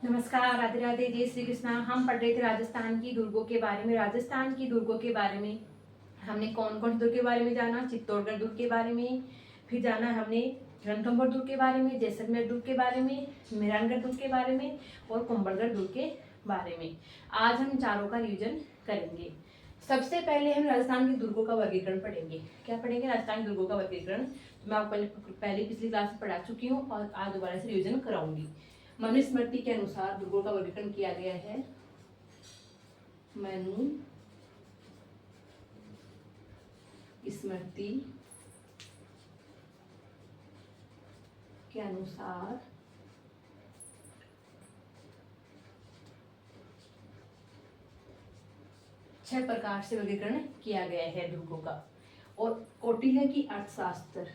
नमस्कार, राधे राधे, जय श्री कृष्णा। हम पढ़ रहे थे राजस्थान की दुर्गों के बारे में। राजस्थान की दुर्गों के बारे में हमने कौन कौन से दुर्ग के बारे में जाना, चित्तौड़गढ़ दुर्ग के बारे में, फिर जाना हमने रणथंभौर दुर्ग के बारे में, जैसलमेर दुर्ग के बारे में, मेहरानगढ़ दुर्ग के बारे में और कुंभलगढ़ दुर्ग के बारे में। आज हम चारों का रिवीजन करेंगे। सबसे पहले हम राजस्थान के दुर्गों का वर्गीकरण पढ़ेंगे। क्या पढ़ेंगे? राजस्थान के दुर्गों का वर्गीकरण। मैं आपको पहले पिछली क्लास में पढ़ा चुकी हूँ और आज दोबारा से रिवीजन कराऊंगी। मनुस्मृति के अनुसार दुर्गों का वर्गीकरण किया गया है। मनुस्मृति के अनुसार छह प्रकार से वर्गीकरण किया गया है दुर्गों का। और कौटिल्य की अर्थशास्त्र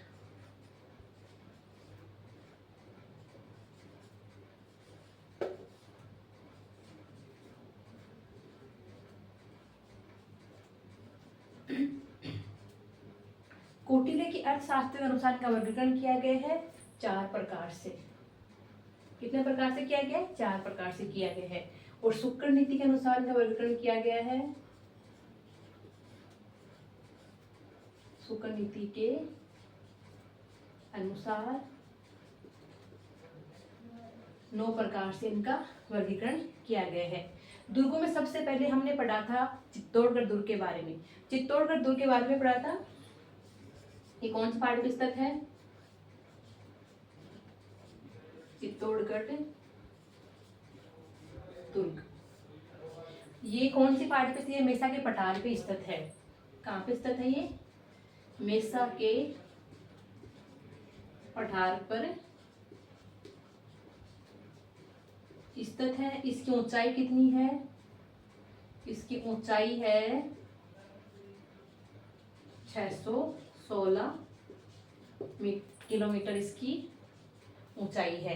कौटिल्य की अर्थशास्त्र के अनुसार का वर्गीकरण किया गया है 4 प्रकार से। कितने प्रकार से किया गया है? 4 प्रकार से किया गया है। और शुक्र नीति के अनुसार का वर्गीकरण किया गया है। शुक्र नीति के अनुसार 9 प्रकार से इनका वर्गीकरण किया गया है। दुर्गों में सबसे पहले हमने पढ़ा था चित्तौड़गढ़ दुर्ग के बारे में। चित्तौड़गढ़ दुर्ग के बारे में पढ़ा था। ये कौन सा पाठ्य पुस्तक है? चित्तौड़गढ़ दुर्ग। ये कौन सी पाठ्य पुस्तक है? मेसा के पठार पे स्थित है। कहाँ पे स्थित है ये? मेसा के पठार पर स्थित है। इसकी ऊंचाई कितनी है? इसकी ऊंचाई है 616 किलोमीटर इसकी ऊंचाई है।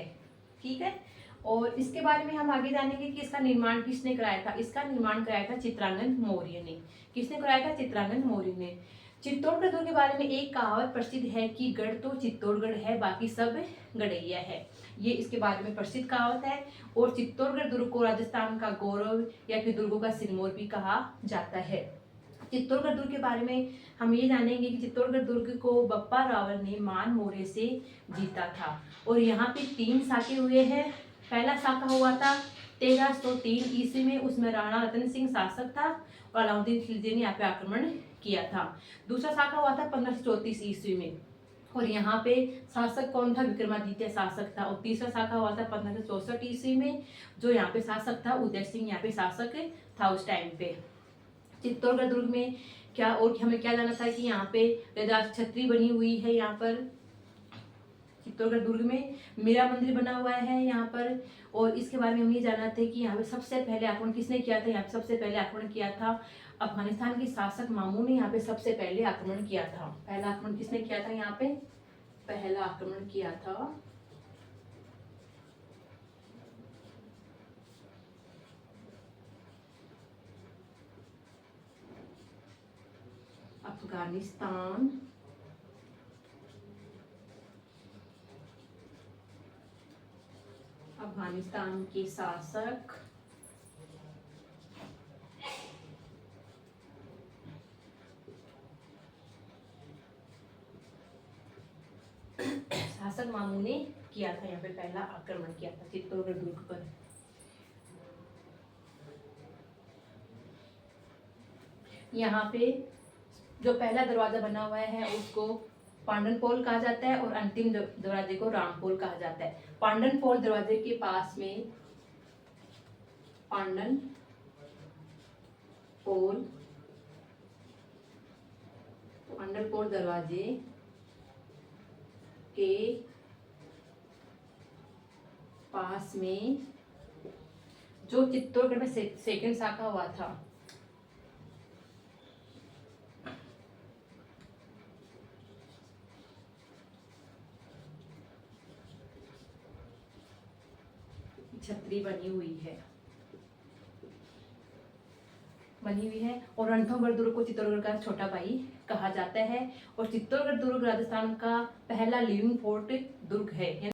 ठीक है। और इसके बारे में हम आगे जानेंगे कि इसका निर्माण किसने कराया था। इसका निर्माण कराया था चित्रांगद मौर्य ने। किसने कराया था? चित्रांगद मौर्य ने। चित्तौड़गढ़ दुर्ग के बारे में एक कहावत प्रसिद्ध है कि गढ़ तो चित्तौड़गढ़ है, बाकी सब गढ़ैया है। ये इसके बारे में प्रसिद्ध कहावत है। और चित्तौड़गढ़ दुर्ग को राजस्थान का गौरव या फिर दुर्गों का सिरमौर भी कहा जाता है। चित्तौड़गढ़ दुर्ग के बारे में हम ये जानेंगे कि चित्तौड़गढ़ दुर्ग को बप्पा रावल ने मान मौर्य से जीता था। और यहाँ पे 3 साके हुए हैं। पहला साका हुआ था 1303 ईस्वी में, उसमें राणा रतन सिंह शासक था और अलाउद्दीन खिलजी ने यहाँ पे आक्रमण किया था। दूसरा साका हुआ था 1534 ईस्वी में और यहाँ पे शासक कौन था? विक्रमादित्य शासक था। और तीसरा शाखा हुआ था 1564 ईस्वी में, जो यहाँ पे शासक था उदय सिंह यहाँ पे शासक था उस टाइम पे। चित्तौड़गढ़ दुर्ग में क्या और हमें क्या जाना था कि यहाँ पे राज छत्री बनी हुई है। यहाँ पर चित्तौड़गढ़ दुर्ग में मीरा मंदिर बना हुआ है यहाँ पर। और इसके बारे में हम ये जाना था कि यहाँ पे सबसे पहले आक्रमण किसने किया था? यहाँ पे सबसे पहले आक्रमण किया था अफगानिस्तान के शासक मामू ने। यहाँ पे सबसे पहले आक्रमण किया था। पहला आक्रमण किसने किया था? यहाँ पे पहला आक्रमण किया था अफगानिस्तान के शासक मामू ने किया था। यहाँ पे पहला आक्रमण किया था चित्तौड़गढ़ दुर्ग पर। यहाँ पे जो पहला दरवाजा बना हुआ है उसको पांडन पोल कहा जाता है और अंतिम दरवाजे को रामपोल कहा जाता है। पांडन पोल दरवाजे के पास में पांडन पोल दरवाजे के पास में जो चित्तौड़गढ़ में सेकंड शाखा हुआ था छतरी बनी हुई है और रणथंभौर दुर्ग को चित्तौड़गढ़ का छोटा भाई कहा जाता है। और चित्तौड़गढ़ दुर्ग राजस्थान का पहला लिविंग फोर्ट दुर्ग है।